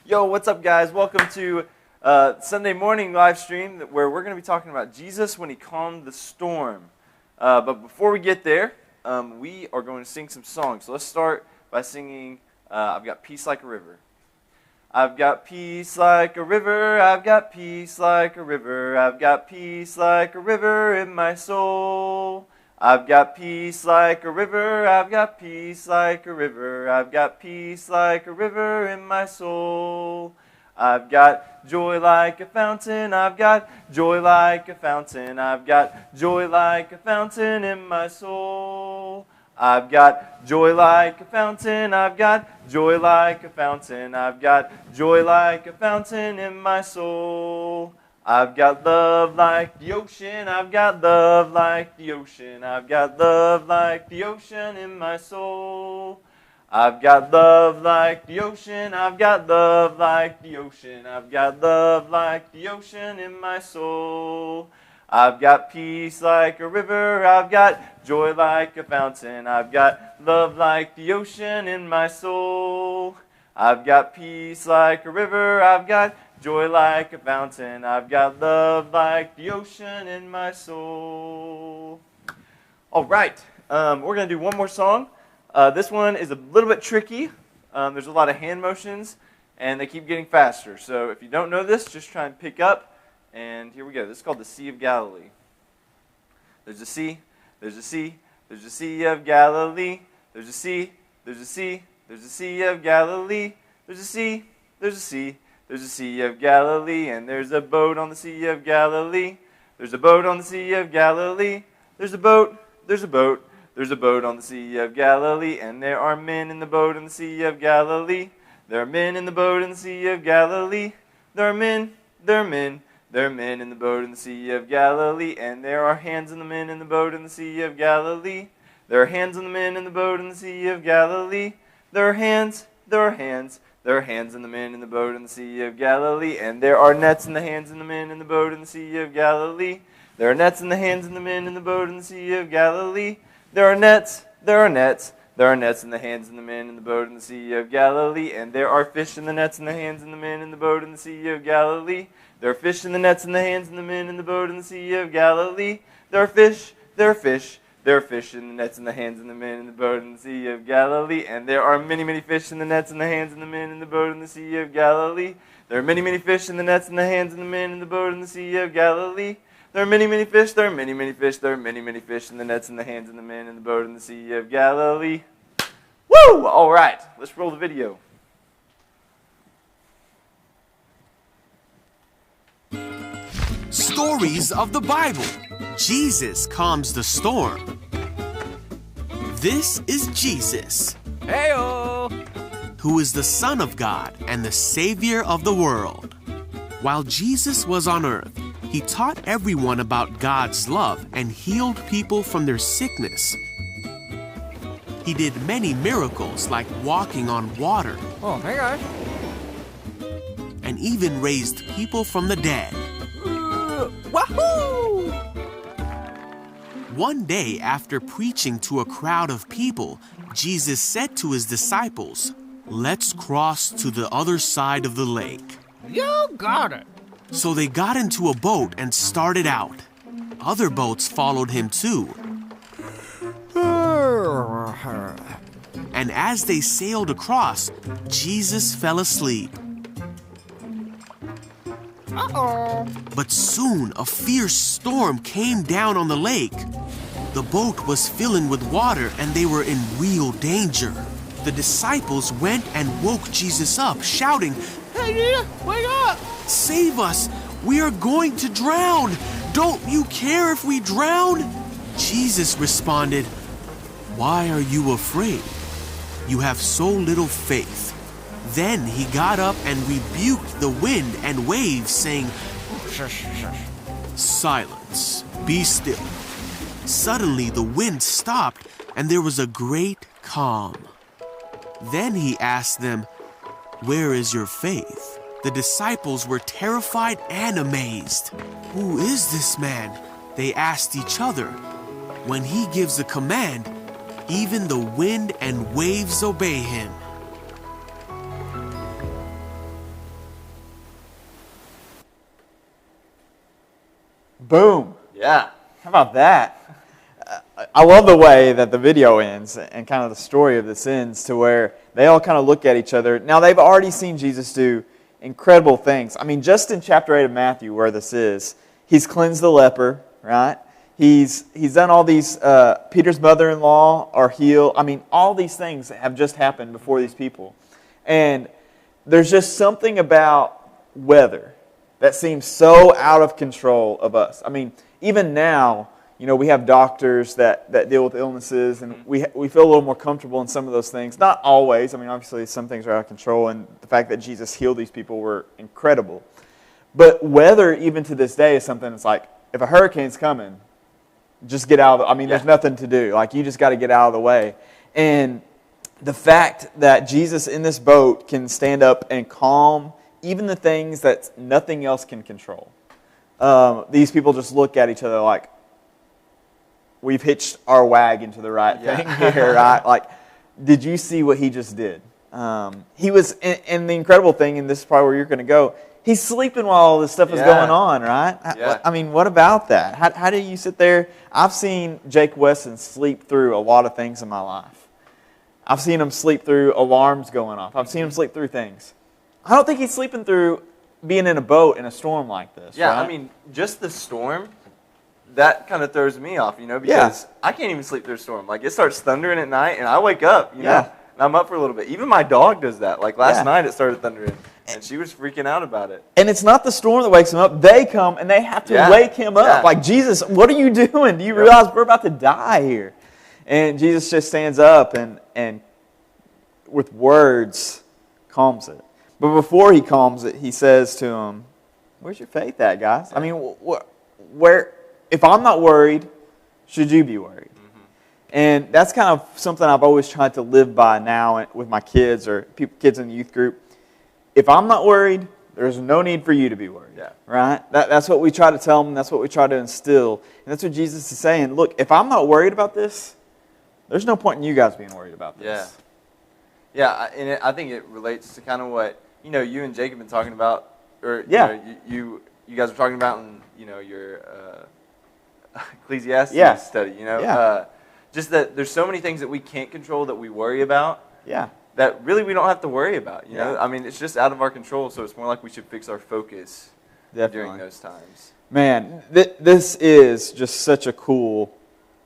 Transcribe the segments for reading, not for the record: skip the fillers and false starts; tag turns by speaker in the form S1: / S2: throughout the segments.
S1: Yo, what's up, guys? Welcome to Sunday morning live stream where we're going to be talking about Jesus when he calmed the storm. But before we get there, we are going to sing some songs. So let's start by singing, I've Got Peace Like a River. I've got peace like a river, I've got peace like a river, I've got peace like a river in my soul. I've got peace like a river, I've got peace like a river, I've got peace like a river in my soul. I've got joy like a fountain, I've got joy like a fountain, I've got joy like a fountain in my soul. I've got joy like a fountain, I've got joy like a fountain, I've got joy like a fountain in my soul. I've got love like the ocean, I've got love like the ocean, I've got love like the ocean in my soul. I've got love like the ocean, I've got love like the ocean, I've got love like the ocean in my soul. I've got peace like a river, I've got joy like a fountain, I've got love like the ocean in my soul. I've got peace like a river, I've got joy like a fountain, I've got love like the ocean in my soul. All right, we're going to do one more song. This one is a little bit tricky. There's a lot of hand motions, and they keep getting faster. So if you don't know this, just try and pick up. And here we go. This is called the Sea of Galilee. There's a sea, there's a sea, there's a sea of Galilee. There's a sea, there's a sea, there's a sea of Galilee. There's a sea, there's a sea, there's a sea of Galilee. And there's a boat on the Sea of Galilee. There's a boat on the Sea of Galilee. There's a boat, there's a boat, there's a boat on the Sea of Galilee. And there are men in the boat in the Sea of Galilee. There are men in the boat in the Sea of Galilee. There are men, there are men. There are men in the boat in the Sea of Galilee, and there are hands in the men in the boat in the Sea of Galilee. There are hands in the men in the boat in the Sea of Galilee. There are hands, there are hands, there are hands in the men in the boat in the Sea of Galilee, and there are nets in the hands in the men in the boat in the Sea of Galilee. There are nets in the hands in the men in the boat in the Sea of Galilee. There are nets, there are nets. There are nets in the hands in the men in the boat in the Sea of Galilee, and there are fish in the nets in the hands in the men in the boat in the Sea of Galilee. There are fish in the nets in the hands in the men in the boat in the Sea of Galilee. There are fish, there are fish, there are fish in the nets in the hands in the men in the boat in the Sea of Galilee. And there are many, many fish in the nets in the hands in the men in the boat in the Sea of Galilee. There are many, many fish in the nets in the hands in the men in the boat in the Sea of Galilee. There are many, many fish, there are many, many fish, there are many, many fish in the nets in the hands in the men in the boat in the Sea of Galilee. Woo! All right, let's roll the video.
S2: Stories of the Bible. Jesus calms the storm. This is Jesus.
S3: Heyo!
S2: Who is the Son of God and the Savior of the world. While Jesus was on earth, he taught everyone about God's love and healed people from their sickness. He did many miracles like walking on water.
S3: Oh, hey guys.
S2: And even raised people from the dead.
S3: Wahoo!
S2: One day, after preaching to a crowd of people, Jesus said to his disciples, "Let's cross to the other side of the lake."
S3: You got it.
S2: So they got into a boat and started out. Other boats followed him too. And as they sailed across, Jesus fell asleep.
S3: Uh-oh.
S2: But soon a fierce storm came down on the lake. The boat was filling with water and they were in real danger. The disciples went and woke Jesus up, shouting,
S3: Hey, Jesus, wake up!
S2: "Save us! We are going to drown! Don't you care if we drown?" Jesus responded, "Why are you afraid? You have so little faith." Then he got up and rebuked the wind and waves, saying,
S3: Shush, shush.
S2: "Silence, be still." Suddenly the wind stopped and there was a great calm. Then he asked them, "Where is your faith?" The disciples were terrified and amazed. "Who is this man?" they asked each other. When he gives a command, even the wind and waves obey him.
S4: Boom.
S1: Yeah.
S4: How about that? I love the way that the video ends and kind of the story of this ends to where they all kind of look at each other. Now, they've already seen Jesus do incredible things. I mean, just in chapter 8 of Matthew, where this is, he's cleansed the leper, right? He's done all these, Peter's mother-in-law are healed. I mean, all these things have just happened before these people. And there's just something about weather that seems so out of control of us. I mean, even now, you know, we have doctors that deal with illnesses, and we feel a little more comfortable in some of those things. Not always. I mean, obviously, some things are out of control, and the fact that Jesus healed these people were incredible. But weather, even to this day, is something that's like, if a hurricane's coming, just get out of the, I mean, there's nothing to do. Like, you just got to get out of the way. And the fact that Jesus in this boat can stand up and calm even the things that nothing else can control. These people just look at each other like, we've hitched our wagon to the right thing here, right? Like, did you see what he just did? He was, and the incredible thing, and this is probably where you're going to go, he's sleeping while all this stuff is going on, right?
S1: Yeah.
S4: I mean, what about that? How do you sit there? I've seen Jake Wesson sleep through a lot of things in my life. I've seen him sleep through alarms going off. I've seen him sleep through things. I don't think he's sleeping through being in a boat in a storm like this.
S1: Yeah,
S4: right?
S1: I mean, just the storm, that kind of throws me off, you know, because I can't even sleep through a storm. Like, it starts thundering at night, and I wake up, you know, and I'm up for a little bit. Even my dog does that. Like, last night it started thundering, and she was freaking out about it.
S4: And it's not the storm that wakes him up. They come, and they have to wake him up. Like, Jesus, what are you doing? Do you realize we're about to die here? And Jesus just stands up and with words calms it. But before he calms it, he says to him, where's your faith at, guys? I mean, where? If I'm not worried, should you be worried? Mm-hmm. And that's kind of something I've always tried to live by now with my kids or kids in the youth group. If I'm not worried, there's no need for you to be worried.
S1: Yeah.
S4: Right? That's what we try to tell them. That's what we try to instill. And that's what Jesus is saying. Look, if I'm not worried about this, there's no point in you guys being worried about this.
S1: Yeah. Yeah, and I think it relates to kind of what, you know, you and Jake have been talking about, or you know, you guys were talking about in, you know, your Ecclesiastes study, you know, just that there's so many things that we can't control that we worry about, that really we don't have to worry about, you know. I mean, it's just out of our control, so it's more like we should fix our focus during those times.
S4: Man, this is just such a cool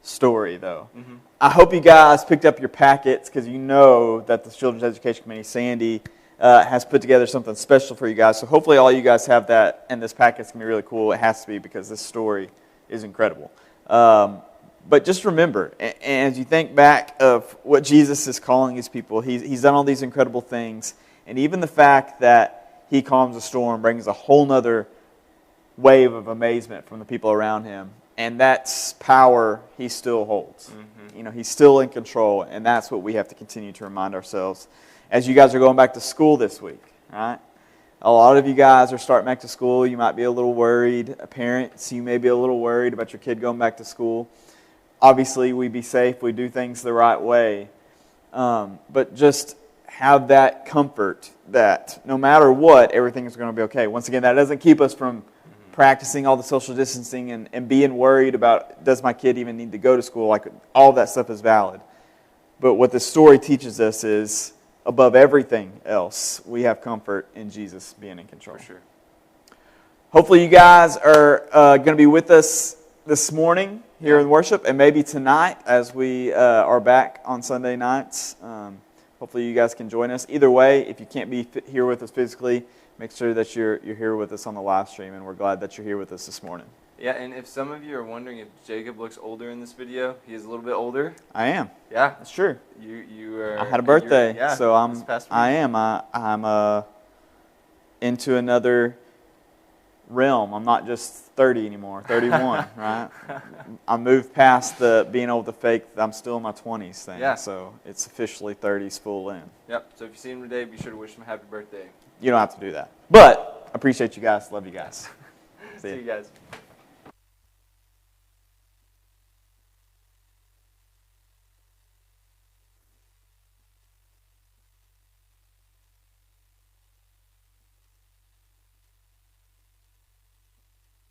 S4: story, though.
S1: Mm-hmm.
S4: I hope you guys picked up your packets because you know that the Children's Education Committee, Sandy, has put together something special for you guys. So hopefully all you guys have that, and this packet's going to be really cool. It has to be because this story is incredible. But just remember, as you think back of what Jesus is calling his people, he's done all these incredible things, and even the fact that he calms a storm brings a whole nother wave of amazement from the people around him. And that's power he still holds. Mm-hmm. You know, he's still in control, and that's what we have to continue to remind ourselves. As you guys are going back to school this week, right? A lot of you guys are starting back to school. You might be a little worried. Parents, you may be a little worried about your kid going back to school. Obviously, we be safe. We do things the right way. But just have that comfort that no matter what, everything is going to be okay. Once again, that doesn't keep us from practicing all the social distancing and being worried about, does my kid even need to go to school? Like, all that stuff is valid. But what this story teaches us is, above everything else, we have comfort in Jesus being in control.
S1: For sure.
S4: Hopefully you guys are going to be with us this morning here in worship, and maybe tonight as we are back on Sunday nights. Hopefully you guys can join us. Either way, if you can't be here with us physically, make sure that you're here with us on the live stream, and we're glad that you're here with us this morning.
S1: Yeah, and if some of you are wondering if Jacob looks older in this video, he is a little bit older.
S4: I am.
S1: Yeah,
S4: that's true.
S1: You are.
S4: I had a birthday, so I'm into another realm. I'm not just 30 anymore, 31, right? I moved past the being able to fake I'm still in my 20s thing. Yeah. So it's officially 30s full in.
S1: Yep. So if you see him today, be sure to wish him a happy birthday.
S4: You don't have to do that. But I appreciate you guys. Love you guys.
S1: See you guys.